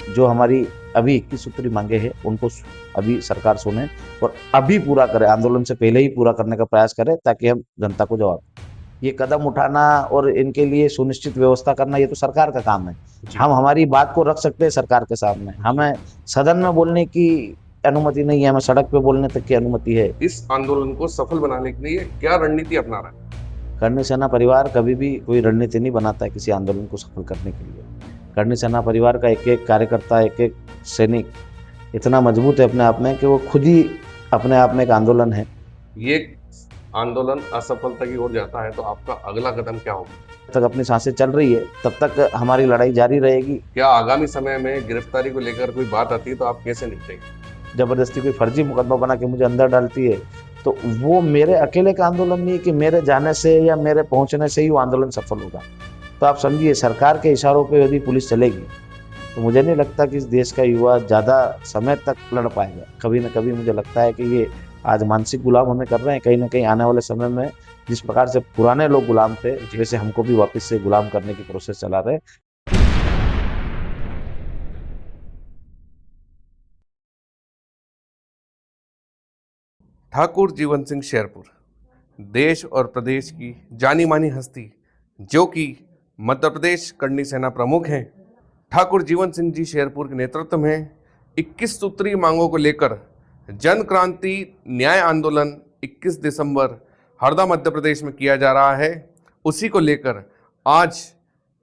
जो हमारी अभी 21 सूत्री मांगे हैं उनको अभी सरकार सुने और अभी पूरा करे, आंदोलन से पहले ही पूरा करने का प्रयास करे ताकि हम जनता को जवाब दें। ये कदम उठाना और इनके लिए सुनिश्चित व्यवस्था करना ये तो सरकार का काम है। जी। हम हमारी बात को रख सकते हैं सरकार के सामने, जी। हमें सदन में बोलने की अनुमति नहीं है, हमें सड़क पे बोलने तक की अनुमति है। इस आंदोलन को सफल बनाने के लिए क्या रणनीति अपना रहा है? कर्णी सेना परिवार कभी भी कोई रणनीति नहीं बनाता है किसी आंदोलन को सफल करने के लिए। कर्णी सेना परिवार का एक एक कार्यकर्ता, एक एक सैनिक इतना मजबूत है अपने आप में कि वो खुद ही अपने आप में एक आंदोलन है। ये आंदोलन असफलता की ओर जाता है तो आपका अगला कदम क्या होगा? जब तक अपनी सांसें चल रही है तब तक हमारी लड़ाई जारी रहेगी। क्या आगामी समय में गिरफ्तारी को लेकर कोई बात आती है तो आप कैसे निपटेंगे? जबरदस्ती कोई फर्जी मुकदमा बना के मुझे अंदर डालती है तो वो मेरे अकेले का आंदोलन नहीं है कि मेरे जाने से या मेरे पहुंचने से ही वो आंदोलन सफल होगा। तो आप समझिए, सरकार के इशारों पे यदि पुलिस चलेगी तो मुझे नहीं लगता कि इस देश का युवा ज़्यादा समय तक लड़ पाएगा। कभी ना कभी मुझे लगता है कि ये आज मानसिक गुलाम हमें कर रहे हैं, कहीं ना कहीं आने वाले समय में जिस प्रकार से पुराने लोग गुलाम थे वैसे हमको भी वापस से गुलाम करने की प्रोसेस चला रहे हैं। ठाकुर जीवन सिंह शेरपुर, देश और प्रदेश की जानी मानी हस्ती, जो कि मध्य प्रदेश करनी सेना प्रमुख हैं। ठाकुर जीवन सिंह जी शेरपुर के नेतृत्व में 21 सूत्री मांगों को लेकर जन क्रांति न्याय आंदोलन 21 दिसंबर हरदा मध्य प्रदेश में किया जा रहा है। उसी को लेकर आज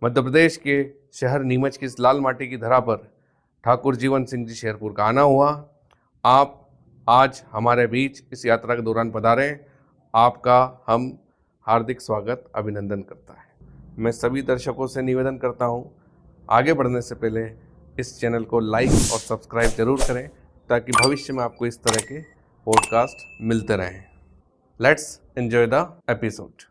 मध्य प्रदेश के शहर नीमच की इस लाल माटी की धरा पर ठाकुर जीवन सिंह जी शेरपुर का आना हुआ। आप आज हमारे बीच इस यात्रा के दौरान पधारे, आपका हम हार्दिक स्वागत अभिनंदन करता है। मैं सभी दर्शकों से निवेदन करता हूं, आगे बढ़ने से पहले इस चैनल को लाइक और सब्सक्राइब जरूर करें ताकि भविष्य में आपको इस तरह के पॉडकास्ट मिलते रहें। Let's enjoy the episode.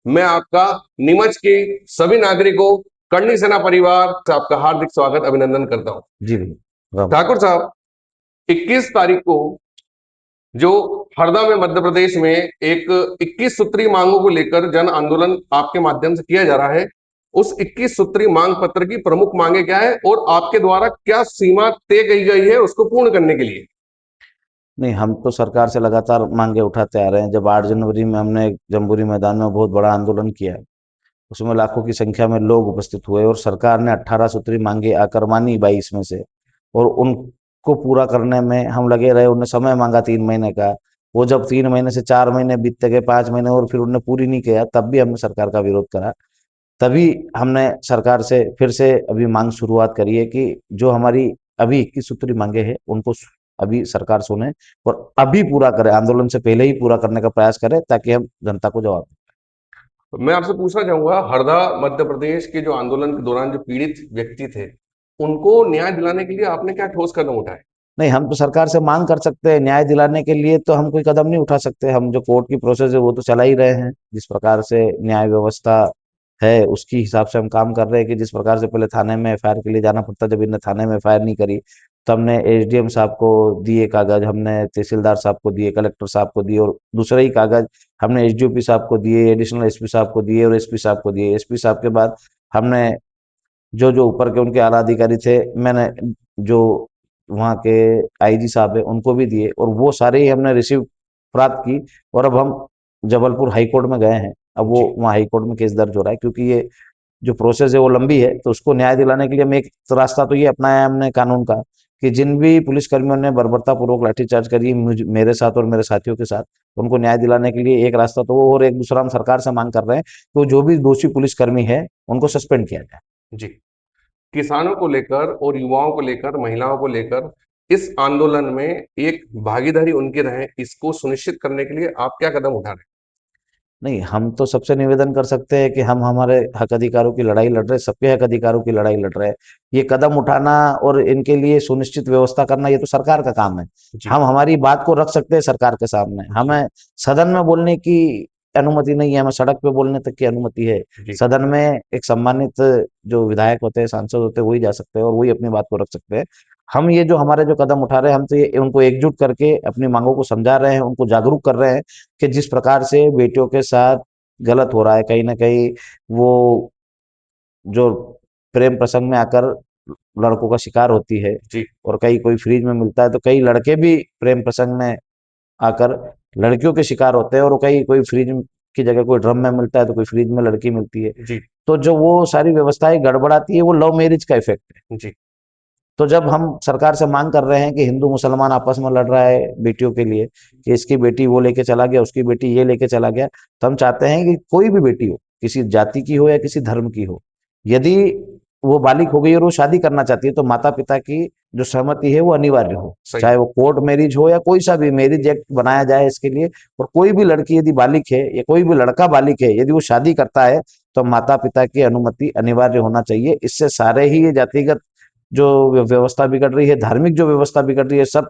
मैं आपका नीमच के सभी नागरिकों, करनी सेना परिवार से आपका हार्दिक स्वागत अभिनंदन करता हूं। जी भैया। ठाकुर साहब, 21 तारीख को जो हरदा में मध्य प्रदेश में एक 21 सूत्री मांगों को लेकर जन आंदोलन आपके माध्यम से किया जा रहा है, उस 21 सूत्री मांग पत्र की प्रमुख मांगे क्या है और आपके द्वारा क्या सीमा तय की गई है उसको पूर्ण करने के लिए? नहीं, हम तो सरकार से लगातार मांगे उठाते आ रहे हैं। जब 8 जनवरी में हमने जम्बूरी मैदान में बहुत बड़ा आंदोलन किया, उसमें लाखों की संख्या में लोग उपस्थित हुए और सरकार ने 18 सूत्री मांगे आकर मानी 22 में से, और उनको पूरा करने में हम लगे रहे। उन्हें समय मांगा 3 महीने का। वो जब 3 महीने से 4 महीने बीतते गए, 5 महीने और फिर उन्होंने पूरी नहीं किया, तब भी हमने सरकार का विरोध करा। तभी हमने सरकार से फिर से अभी मांग शुरुआत करी है कि जो हमारी अभी 21 सूत्री मांगे हैं उनको अभी सरकार सुने और अभी पूरा करे, आंदोलन से पहले ही पूरा करने का प्रयास करे ताकि हम जनता को जवाब दें। तो मैं आपसे पूछना चाहूंगा, हरदा मध्य प्रदेश के जो आंदोलन के दौरान जो पीड़ित व्यक्ति थे, उनको न्याय दिलाने के लिए आपने क्या ठोस कदम उठाए? नहीं, हम तो सरकार से मांग कर सकते हैं, न्याय दिलाने के लिए तो हम कोई कदम नहीं उठा सकते। हम जो कोर्ट की प्रोसेस है वो तो चला ही रहे हैं। जिस प्रकार से न्याय व्यवस्था है उसकी हिसाब से हम काम कर रहे हैं कि जिस प्रकार से पहले थाने में एफआईआर के लिए जाना पड़ता, जब इनने थाने में एफआईआर नहीं करी तो हमने एसडीएम साहब को दिए कागज, हमने तहसीलदार साहब को दिए, कलेक्टर साहब को दिए, और दूसरे ही कागज हमने एसडीओपी साहब को दिए, एडिशनल एसपी साहब को दिए और एसपी साहब को दिए। एसपी साहब के बाद हमने जो जो ऊपर के उनके आला अधिकारी थे, मैंने जो वहाँ के आईजी साहब है उनको भी दिए, और वो सारे ही हमने रिसीव प्राप्त की। और अब हम जबलपुर हाई कोर्ट में गए हैं। अब वो जी। वहाँ हाई कोर्ट में केस दर्ज हो रहा है, क्योंकि ये जो प्रोसेस है वो लंबी है। तो उसको न्याय दिलाने के लिए हम एक रास्ता तो ये अपनाया हमने कानून का कि जिन भी पुलिसकर्मियों ने बर्बरतापूर्वक लाठीचार्ज करी मेरे साथ और मेरे साथियों के साथ, उनको न्याय दिलाने के लिए एक रास्ता तो वो, और एक दूसरा हम सरकार से मांग कर रहे हैं तो जो भी दोषी पुलिसकर्मी है उनको सस्पेंड किया जाए। जी। किसानों को लेकर और युवाओं को लेकर, महिलाओं को लेकर इस आंदोलन में एक भागीदारी उनकी रहे, इसको सुनिश्चित करने के लिए आप क्या कदम उठा रहे नहीं, हम तो सबसे निवेदन कर सकते हैं कि हम हमारे हक अधिकारों की लड़ाई लड़ रहे हैं, सबके हक अधिकारों की लड़ाई लड़ रहे हैं। ये कदम उठाना और इनके लिए सुनिश्चित व्यवस्था करना ये तो सरकार का काम है। हैं? जी। हम हमारी बात को रख सकते हैं सरकार के सामने, जी। हमें सदन में बोलने की अनुमति नहीं है, हमें सड़क पे बोलने तक की अनुमति है। जी। सदन में एक सम्मानित जो विधायक होते हैं, सांसद होते हैं, वही जा सकते हैं और वही अपनी बात को रख सकते हैं। हम ये जो हमारे जो कदम उठा रहे हैं, हम तो ये उनको एकजुट करके अपनी मांगों को समझा रहे हैं, उनको जागरूक कर रहे हैं कि जिस प्रकार से बेटियों के साथ गलत हो रहा है, कहीं ना कहीं वो जो प्रेम प्रसंग में आकर लड़कों का शिकार होती है, जी और कहीं कोई फ्रिज में मिलता है तो कई लड़के भी प्रेम प्रसंग में आकर लड़कियों के शिकार होते हैं, और कहीं कोई फ्रिज की जगह कोई ड्रम में मिलता है तो कोई फ्रिज में लड़की मिलती है। जी तो जो वो सारी व्यवस्थाएं गड़बड़ाती है, वो लव मैरिज का इफेक्ट है। जी तो जब हम सरकार से मांग कर रहे हैं कि हिंदू मुसलमान आपस में लड़ रहा है बेटियों के लिए, कि इसकी बेटी वो लेके चला गया, उसकी बेटी ये लेके चला गया, तो हम चाहते हैं कि कोई भी बेटी हो, किसी जाति की हो या किसी धर्म की हो, यदि वो बालिग हो गई और वो शादी करना चाहती है, तो माता पिता की जो सहमति है वो अनिवार्य हो। सही चाहे बात। वो कोर्ट मैरिज हो या कोई सा भी मैरिज एक्ट बनाया जाए इसके लिए। और कोई भी लड़की यदि बालिग है या कोई भी लड़का बालिग है, यदि वो शादी करता है, तो माता पिता की अनुमति अनिवार्य होना चाहिए। इससे सारे ही ये जातिगत जो व्यवस्था बिगड़ रही है, धार्मिक जो व्यवस्था बिगड़ रही है, सब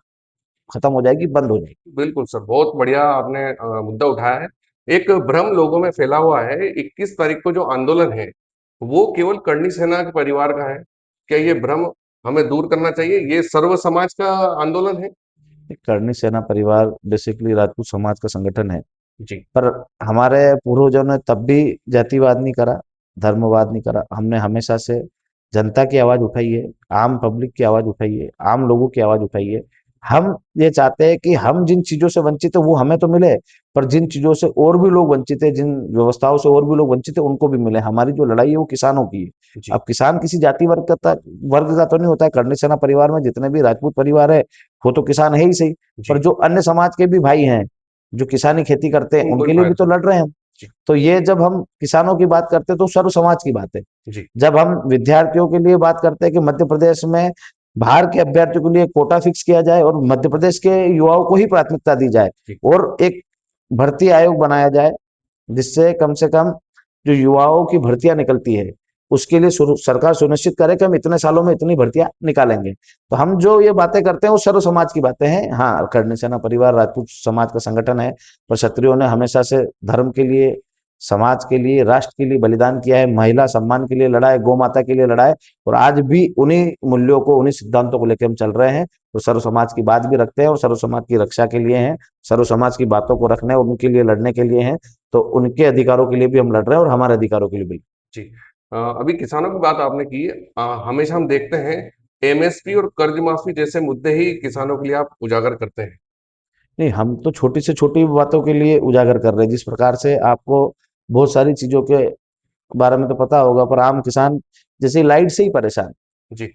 खत्म हो जाएगी, बंद हो जाएगी। बिल्कुल सर, बहुत बढ़िया आपने मुद्दा उठाया है। एक भ्रम लोगों में फैला हुआ है, 21 तारीख को जो आंदोलन है वो केवल कर्णी सेना के परिवार का है। क्या ये भ्रम हमें दूर करना चाहिए? ये सर्व समाज का आंदोलन है। करनी सेना परिवार बेसिकली राजपूत समाज का संगठन है, जी पर हमारे पूर्वजों ने तब भी जातिवाद नहीं करा, धर्मवाद नहीं करा। हमने हमेशा से जनता की आवाज उठाई है, आम पब्लिक की आवाज उठाई है, आम लोगों की आवाज उठाई है। हम ये चाहते हैं कि हम जिन चीजों से वंचित है वो हमें तो मिले, पर जिन चीजों से और भी लोग वंचित है, जिन व्यवस्थाओं से और भी लोग वंचित है, उनको भी मिले। हमारी जो लड़ाई है वो किसानों की है। जी अब किसान किसी जाति वर्ग का तो नहीं होता है। करनी सेना परिवार में जितने भी राजपूत परिवार है, वो तो किसान है ही सही, पर जी। जो अन्य समाज के भी भाई हैं, जो किसानी खेती करते हैं, उनको भी उनके लिए भी तो फायदा। लड़ रहे हैं हम। जी तो ये जब हम किसानों की बात करते हैं तो सर्व समाज की बात है। जी जब हम विद्यार्थियों के लिए बात करते हैं कि मध्य प्रदेश में बाहर के अभ्यर्थियों के लिए कोटा फिक्स किया जाए और मध्य प्रदेश के युवाओं को ही प्राथमिकता दी जाए, जी और एक भर्ती आयोग बनाया जाए, जिससे कम से कम जो युवाओं की भर्तियां निकलती है, उसके लिए सरकार सुनिश्चित करे कि हम इतने सालों में इतनी भर्तियां निकालेंगे। तो हम जो ये बातें करते हैं वो सर्व समाज की बातें हैं। हाँ, कर्णी सेना परिवार राजपूत समाज का संगठन है, पर क्षत्रियों ने हमेशा से धर्म के लिए, समाज के लिए, राष्ट्र के लिए बलिदान किया है, महिला सम्मान के लिए लड़ा है, गौ माता के लिए लड़ा है, और आज भी उन्हीं मूल्यों को, उन्हीं सिद्धांतों को लेकर हम चल रहे हैं। तो सर्व समाज की बात भी रखते हैं और सर्व समाज की रक्षा के लिए हैं, सर्व समाज की बातों को रखने और उनके लिए लड़ने के लिए हैं। तो उनके अधिकारों के लिए भी हम लड़ रहे हैं और हमारे अधिकारों के लिए भी। जी। अभी किसानों की बात आपने की है। हमेशा हम देखते हैं एमएसपी और कर्ज माफी जैसे मुद्दे ही किसानों के लिए आप उजागर करते हैं। नहीं, हम तो छोटी से छोटी बातों के लिए उजागर कर रहे हैं। जिस प्रकार से आपको बहुत सारी चीजों के बारे में तो पता होगा, पर आम किसान जैसे लाइट से ही परेशान, जी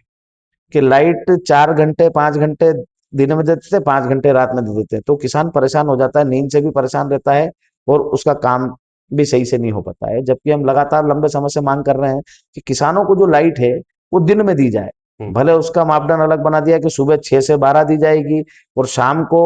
कि लाइट 4 घंटे 5 घंटे दिन में देते थे, 5 घंटे रात में दे देते हैं, तो किसान परेशान हो जाता है, नींद से भी परेशान रहता है, और उसका काम भी सही से नहीं हो पाता है। जबकि हम लगातार लंबे समय से मांग कर रहे हैं कि किसानों को जो लाइट है वो दिन में दी जाए। हम्म, भले उसका मापदंड अलग बना दिया कि सुबह 6 से 12 दी जाएगी और शाम को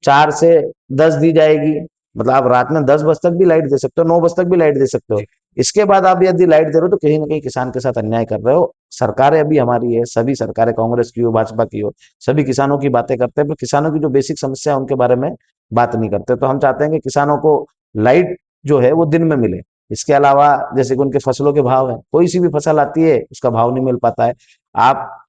4 से 10 दी जाएगी। मतलब आप रात में 10 बजे तक भी लाइट दे सकते हो, 9 बजे तक भी लाइट दे सकते हो। जी इसके बाद आप यदि लाइट दे रहे हो तो कहीं ना कहीं किसान के साथ अन्याय कर रहे हो। सरकारें अभी हमारी है, सभी सरकारें, कांग्रेस की हो, भाजपा की हो, सभी किसानों की बातें करते हैं, पर किसानों की जो बेसिक समस्या है उनके बारे में बात नहीं करते। तो हम चाहते हैं कि किसानों को लाइट जो है वो दिन में मिले। इसके अलावा जैसे कि उनके फसलों के भाव है, कोई सी भी फसल आती है उसका भाव नहीं मिल पाता है। आप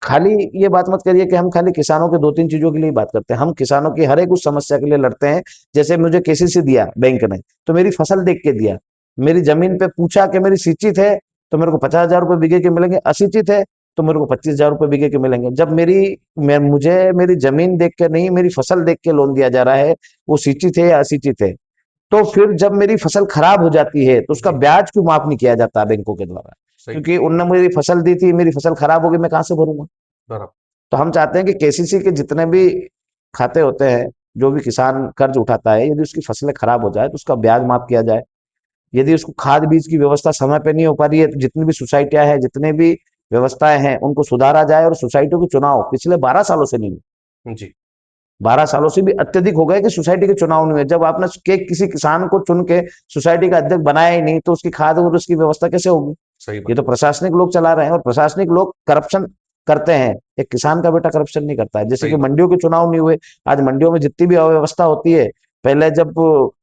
खाली ये बात मत करिए कि हम खाली किसानों के 2-3 चीजों के लिए बात करते हैं। हम किसानों की हर एक उस समस्या के लिए लड़ते हैं। जैसे मुझे केसीसी दिया बैंक ने, तो मेरी फसल देख के दिया, मेरी जमीन पे पूछा कि मेरी सिंचित है तो मेरे को 50,000 रुपए बीघे के मिलेंगे, असिंचित है तो मेरे को 25,000 रुपए बीघे के मिलेंगे। जब मुझे मेरी जमीन देख के नहीं, मेरी फसल देख के लोन दिया जा रहा है, वो सिंचित है या असिंचित है, तो फिर जब मेरी फसल खराब हो जाती है तो उसका जी ब्याज क्यों माफ नहीं किया जाता बैंकों के द्वारा? सही। क्योंकि उनने मेरी फसल दी थी, मेरी फसल खराब हो गई, मैं कहां से भरूंगा? बराबर। तो हम चाहते हैं कि केसीसी के जितने भी खाते होते हैं, जो भी किसान कर्ज उठाता है, यदि उसकी फसलें खराब हो जाए तो उसका ब्याज माफ किया जाए। यदि उसको खाद बीज की व्यवस्था समय पे नहीं हो पा रही है, तो जितनी भी सोसाइटियां हैं, जितने भी व्यवस्थाएं हैं, उनको सुधारा जाए। और सोसाइटियों के चुनाव पिछले 12 सालों से नहीं हुए, जी 12 सालों से भी अत्यधिक हो गए कि सोसाइटी के चुनाव नहीं हुए। जब आपने किसी किसान को चुन के सोसाइटी का अध्यक्ष बनाया ही नहीं, तो उसकी खाद और उसकी व्यवस्था कैसे होगी? सही ये बात। तो प्रशासनिक लोग चला रहे हैं, और प्रशासनिक लोग करप्शन करते हैं। एक किसान का बेटा करप्शन नहीं करता है। जैसे सही कि बात। मंडियों के चुनाव नहीं हुए, आज मंडियों में जितनी भी अव्यवस्था होती है, पहले जब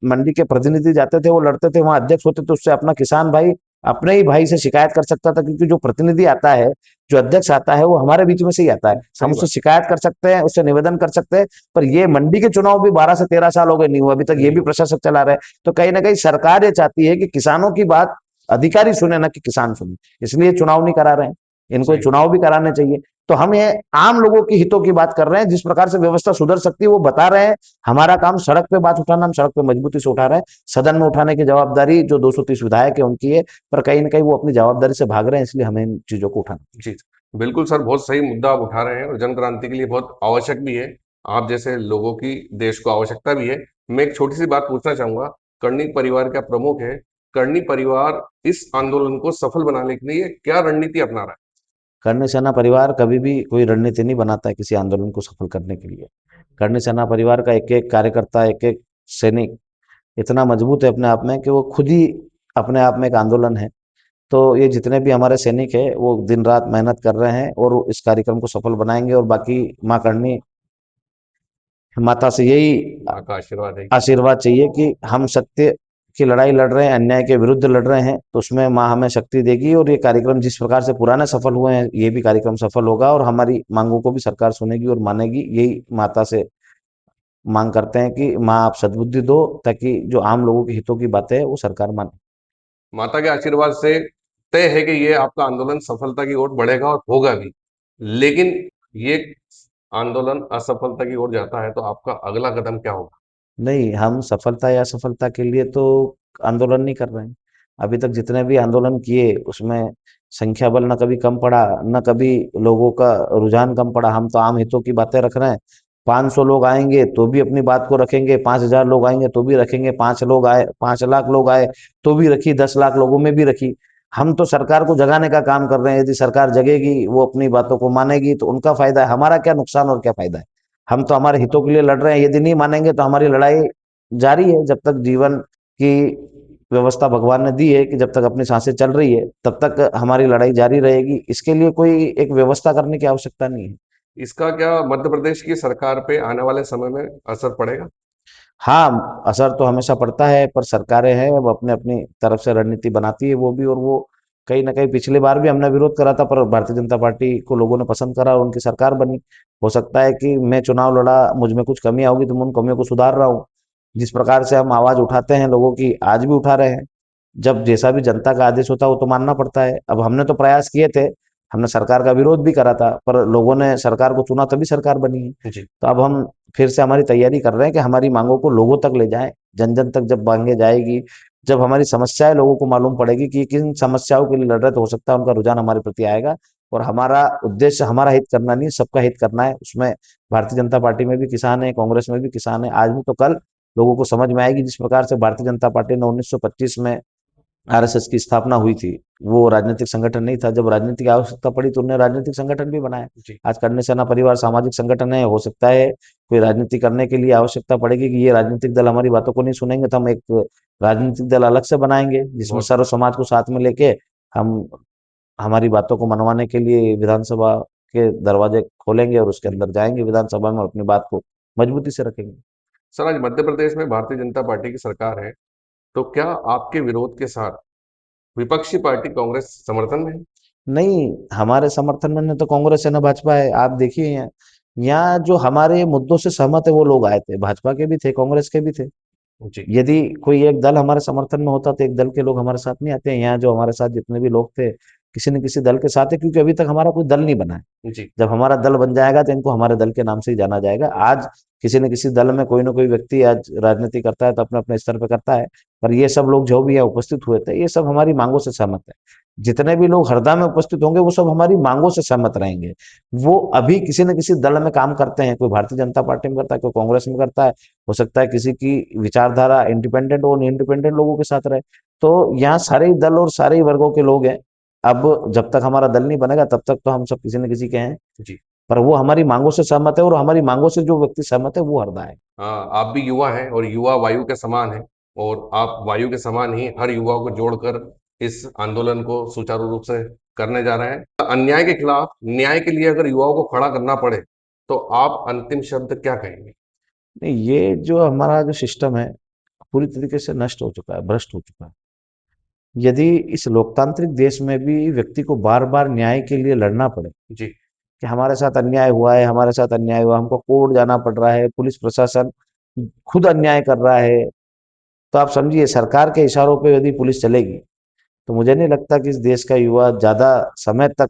मंडी के प्रतिनिधि जाते थे, वो लड़ते थे, वहां अध्यक्ष होते थे, उससे अपना किसान भाई अपने ही भाई से शिकायत कर सकता था, क्योंकि जो प्रतिनिधि आता है, जो अध्यक्ष आता है, वो हमारे बीच में से ही आता है। हम सही उससे बात। शिकायत कर सकते हैं, उससे निवेदन कर सकते हैं। पर ये मंडी के चुनाव भी 12 से 13 साल हो गए, नहीं हुआ अभी तक, ये नहीं भी हो। प्रशासक चला रहे हैं। तो कहीं ना कहीं सरकार ये चाहती है कि किसानों की बात अधिकारी सुने, ना कि किसान सुने, इसलिए चुनाव नहीं करा रहे हैं। इनको सही। चुनाव भी कराने चाहिए। तो हम ये आम लोगों की हितों की बात कर रहे हैं, जिस प्रकार से व्यवस्था सुधर सकती है वो बता रहे हैं। हमारा काम सड़क पे बात उठाना, हम सड़क पे मजबूती से उठा रहे हैं। सदन में उठाने की जवाबदारी जो 230 विधायक है उनकी है, पर कहीं ना कहीं वो अपनी जवाबदारी से भाग रहे हैं, इसलिए हमें इन चीजों को उठाना। जी, बिल्कुल सर, बहुत सही मुद्दा आप उठा रहे हैं और जन क्रांति के लिए बहुत आवश्यक भी है। आप जैसे लोगों की देश को आवश्यकता भी है। मैं एक छोटी सी बात पूछना चाहूंगा। कर्णिक परिवार का प्रमुख है। कर्णिक परिवार इस आंदोलन को सफल बनाने के लिए क्या रणनीति अपना रहा कर्णी सेना परिवार कभी भी कोई रणनीति नहीं बनाता है किसी आंदोलन को सफल करने के लिए। कर्णी सेना परिवार का एक एक कार्यकर्ता, एक एक सैनिक इतना मजबूत है अपने आप में कि वो खुद ही अपने आप में एक आंदोलन है। तो ये जितने भी हमारे सैनिक हैं वो दिन रात मेहनत कर रहे हैं और इस कार्यक्रम को सफल बनाएंगे। और बाकी माँ कर्णी माता से यही है? माँ का आशीर्वाद है कि आशीर्वाद चाहिए कि हम सत्य की लड़ाई लड़ रहे हैं, अन्याय के विरुद्ध लड़ रहे हैं, तो उसमें माँ हमें शक्ति देगी। और ये कार्यक्रम जिस प्रकार से पुराने सफल हुए हैं, ये भी कार्यक्रम सफल होगा और हमारी मांगों को भी सरकार सुनेगी और मानेगी। यही माता से मांग करते हैं कि माँ आप सद्बुद्धि दो, ताकि जो आम लोगों के हितों की बातें है वो सरकार माने। माता के आशीर्वाद से तय है कि ये आपका आंदोलन सफलता की ओर बढ़ेगा और होगा भी। लेकिन ये आंदोलन असफलता की ओर जाता है तो आपका अगला कदम क्या होगा? नहीं, हम सफलता या असफलता के लिए तो आंदोलन नहीं कर रहे हैं। अभी तक जितने भी आंदोलन किए उसमें संख्या बल न कभी कम पड़ा, न कभी लोगों का रुझान कम पड़ा। हम तो आम हितों की बातें रख रहे हैं। 500 लोग आएंगे तो भी अपनी बात को रखेंगे, 5000 लोग आएंगे तो भी रखेंगे, 5 लोग आए, 5 लाख लोग आए तो भी रखी, 10 लाख लोगों में भी रखी। हम तो सरकार को जगाने का काम कर रहे हैं। यदि सरकार जगेगी, वो अपनी बातों को मानेगी तो उनका फायदा है, हमारा क्या नुकसान और क्या फायदा है। हम तो हमारे हितों के लिए लड़ रहे हैं। यदि नहीं मानेंगे तो हमारी लड़ाई जारी है। जब तक जीवन की व्यवस्था भगवान ने दी है, कि जब तक अपनी सांसें चल रही है तब तक हमारी लड़ाई जारी रहेगी। इसके लिए कोई एक व्यवस्था करने की आवश्यकता नहीं है। इसका क्या मध्य प्रदेश की सरकार पे आने वाले समय में असर पड़ेगा? हाँ, असर तो हमेशा पड़ता है, पर सरकारें हैं अब अपने अपनी तरफ से रणनीति बनाती है वो भी। और वो कहीं ना कहीं पिछली बार भी हमने विरोध करा था, पर भारतीय जनता पार्टी को लोगों ने पसंद करा और उनकी सरकार बनी। हो सकता है कि मैं चुनाव लड़ा, मुझ में कुछ कमियां होगी तो मैं उन कमियों को सुधार रहा हूँ। जिस प्रकार से हम आवाज उठाते हैं लोगों की, आज भी उठा रहे हैं। जब जैसा भी जनता का आदेश होता है वो तो मानना पड़ता है। अब हमने तो प्रयास किए थे, हमने सरकार का विरोध भी करा था, पर लोगों ने सरकार को चुना तभी सरकार बनी है। जी। तो अब हम फिर से हमारी तैयारी कर रहे हैं कि हमारी मांगों को लोगों तक ले जाएं। जन जन तक जब मांगे जाएगी, जब हमारी समस्याएं लोगों को मालूम पड़ेगी कि किन समस्याओं के लिए लड़ रहे, तो हो सकता है उनका रुझान हमारे प्रति आएगा। और हमारा उद्देश्य हमारा हित करना नहीं, सबका हित करना है। उसमें भारतीय जनता पार्टी में भी किसान है, कांग्रेस में भी किसान है। आज नहीं तो कल लोगों को समझ में आएगी। जिस प्रकार से भारतीय जनता पार्टी ने 1925 में आरएसएस की स्थापना हुई थी, वो राजनीतिक संगठन नहीं था। जब राजनीतिक आवश्यकता पड़ी तो उन्होंने राजनीतिक संगठन भी बनाया। जी। आज कर्णी सेना परिवार सामाजिक संगठन है। हो सकता है कोई राजनीति करने के लिए आवश्यकता पड़ेगी कि ये राजनीतिक दल हमारी बातों को नहीं सुनेंगे, तो हम एक राजनीतिक दल अलग से बनाएंगे, जिसमें बहुत। सर्व समाज को साथ में लेके हम हमारी बातों को मनवाने के लिए विधानसभा के दरवाजे खोलेंगे और उसके अंदर जाएंगे विधानसभा में और अपनी बात को मजबूती से रखेंगे। सर, आज मध्य प्रदेश में भारतीय जनता पार्टी की सरकार है, तो क्या आपके विरोध के साथ विपक्षी पार्टी कांग्रेस समर्थन में है? नहीं, हमारे समर्थन में न तो कांग्रेस है न भाजपा है। आप देखिए यहाँ जो हमारे मुद्दों से सहमत है वो लोग आए थे, भाजपा के भी थे, कांग्रेस के भी थे। जी। यदि कोई एक दल हमारे समर्थन में होता तो एक दल के लोग हमारे साथ नहीं आते हैं। यहाँ जो हमारे साथ जितने भी लोग थे, किसी न किसी दल के साथ है, क्योंकि अभी तक हमारा कोई दल नहीं बना है। जी। जब हमारा दल बन जाएगा तो इनको हमारे दल के नाम से ही जाना जाएगा। आज किसी न किसी दल में कोई ना कोई व्यक्ति आज राजनीति करता है तो अपने अपने स्तर पे करता है। पर ये सब लोग जो भी यहाँ उपस्थित हुए थे, ये सब हमारी मांगों से सहमत है। जितने भी लोग हरदा में उपस्थित होंगे वो सब हमारी मांगों से सहमत रहेंगे। वो अभी किसी न किसी दल में काम करते हैं, कोई भारतीय जनता पार्टी में करता है, कोई कांग्रेस में करता है। हो सकता है किसी की विचारधारा इंडिपेंडेंट हो, इंडिपेंडेंट लोगों के साथ रहे। तो यहाँ सारे ही दल और सारे ही वर्गों के लोग हैं। अब जब तक हमारा दल नहीं बनेगा तब तक तो हम सब किसी न किसी के हैं। जी। पर वो हमारी मांगों से सहमत है और हमारी मांगों से जो व्यक्ति सहमत है वो हरदा है। हाँ, आप भी युवा हैं और युवा वायु के समान हैं। और आप वायु के समान ही हर युवा को जोड़कर इस आंदोलन को सुचारू रूप से करने जा रहे हैं। अन्याय के खिलाफ न्याय के लिए अगर युवाओं को खड़ा करना पड़े तो आप अंतिम शब्द क्या कहेंगे? नहीं, ये जो हमारा जो सिस्टम है पूरी तरीके से नष्ट हो चुका है, भ्रष्ट हो चुका है। यदि इस लोकतांत्रिक देश में भी व्यक्ति को बार बार न्याय के लिए लड़ना पड़े जी। कि हमारे साथ अन्याय हुआ है, हमारे साथ अन्याय हुआ, हमको कोर्ट जाना पड़ रहा है, पुलिस प्रशासन खुद अन्याय कर रहा है, तो आप समझिए सरकार के इशारों पे यदि पुलिस चलेगी तो मुझे नहीं लगता कि इस देश का युवा ज्यादा समय तक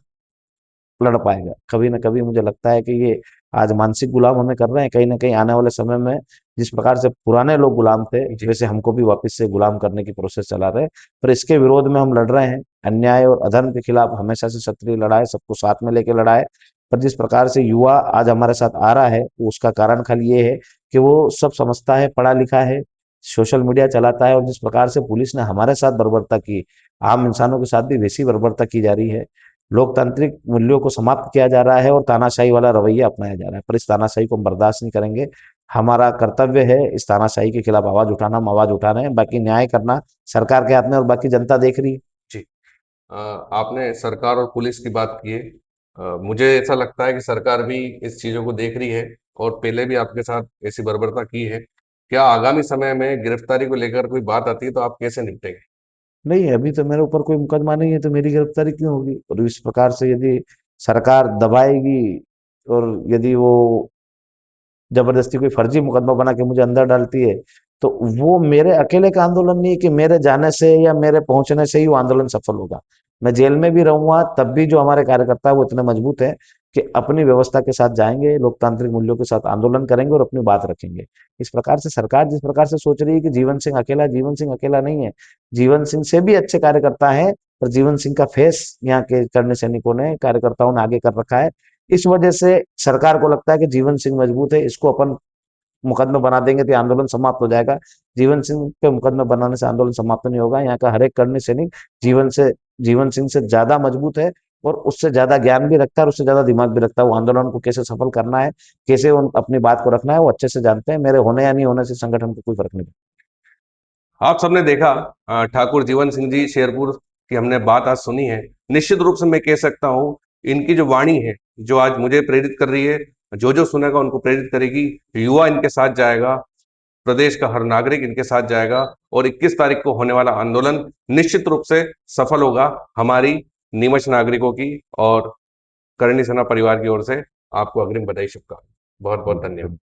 लड़ पाएगा। कभी ना कभी मुझे लगता है कि ये आज मानसिक गुलाम हमें कर रहे हैं, कहीं ना कहीं आने वाले समय में जिस प्रकार से पुराने लोग गुलाम थे जी। वैसे हमको भी वापस से गुलाम करने की प्रोसेस चला रहे हैं। पर इसके विरोध में हम लड़ रहे हैं। अन्याय और अधर्म के खिलाफ हमेशा से सक्रिय लड़ाई, सबको साथ में लेके लड़ाई। पर जिस प्रकार से युवा आज हमारे साथ आ रहा है वो उसका कारण खाली ये है कि वो सब समझता है, पढ़ा लिखा है, सोशल मीडिया चलाता है। और जिस प्रकार से पुलिस ने हमारे साथ बर्बरता की, आम इंसानों के साथ भी वैसी बर्बरता की जा रही है। लोकतांत्रिक मूल्यों को समाप्त किया जा रहा है और तानाशाही वाला रवैया अपनाया जा रहा है। पर इस तानाशाही को हम बर्दाश्त नहीं करेंगे। हमारा कर्तव्य है इस तानाशाही के खिलाफ आवाज उठाना, हम आवाज उठा रहे हैं। बाकी न्याय करना सरकार के हाथ में और बाकी जनता देख रही है। जी। आपने सरकार और पुलिस की बात की है। मुझे ऐसा लगता है कि सरकार भी इस चीज़ों को देख रही है और पहले भी आपके साथ ऐसी बर्बरता की है। क्या आगामी समय में गिरफ्तारी को लेकर कोई बात आती है तो आप कैसे निपटेंगे? नहीं, अभी तो मेरे ऊपर कोई मुकदमा नहीं है तो मेरी गिरफ्तारी क्यों होगी? और इस प्रकार से यदि सरकार दबाएगी और यदि वो जबरदस्ती कोई फर्जी मुकदमा बना के मुझे अंदर डालती है तो वो मेरे अकेले का आंदोलन नहीं है कि मेरे जाने से या मेरे पहुंचने से ही वो आंदोलन सफल होगा। मैं जेल में भी रहूंगा तब भी जो हमारे कार्यकर्ता है वो इतने मजबूत है कि अपनी व्यवस्था के साथ जाएंगे, लोकतांत्रिक मूल्यों के साथ आंदोलन करेंगे और अपनी बात रखेंगे। इस प्रकार से सरकार जिस प्रकार से सोच रही है कि जीवन सिंह अकेला नहीं है। जीवन सिंह से भी अच्छे कार्यकर्ता है, पर जीवन सिंह का फेस यहाँ के करने सैनिकों ने, कार्यकर्ताओं ने आगे कर रखा है। इस वजह से सरकार को लगता है कि जीवन सिंह मजबूत है, इसको अपन मुकदमा बना देंगे तो ये आंदोलन समाप्त हो जाएगा। जीवन सिंह पे मुकदमा बनाने से आंदोलन समाप्त नहीं होगा। यहाँ का हर एक करनी सैनिक जीवन सिंह से ज्यादा मजबूत है और उससे ज्यादा ज्ञान भी रखता है और उससे ज्यादा दिमाग भी रखता है। वो आंदोलन को कैसे सफल करना है, कैसे अपनी बात को रखना है वो अच्छे से जानते हैं। मेरे होने या नहीं होने से संगठन को कोई फर्क नहीं पड़ता। आप सबने देखा, ठाकुर जीवन सिंह जी शेरपुर की हमने बात आज सुनी है। निश्चित रूप से मैं कह सकता हूँ इनकी जो वाणी है, जो आज मुझे प्रेरित कर रही है, जो जो सुनेगा उनको प्रेरित करेगी। युवा इनके साथ जाएगा, प्रदेश का हर नागरिक इनके साथ जाएगा और 21 तारीख को होने वाला आंदोलन निश्चित रूप से सफल होगा। हमारी नीमच नागरिकों की और करणी सेना परिवार की ओर से आपको अग्रिम बधाई, शुभकामनाएं। बहुत बहुत धन्यवाद।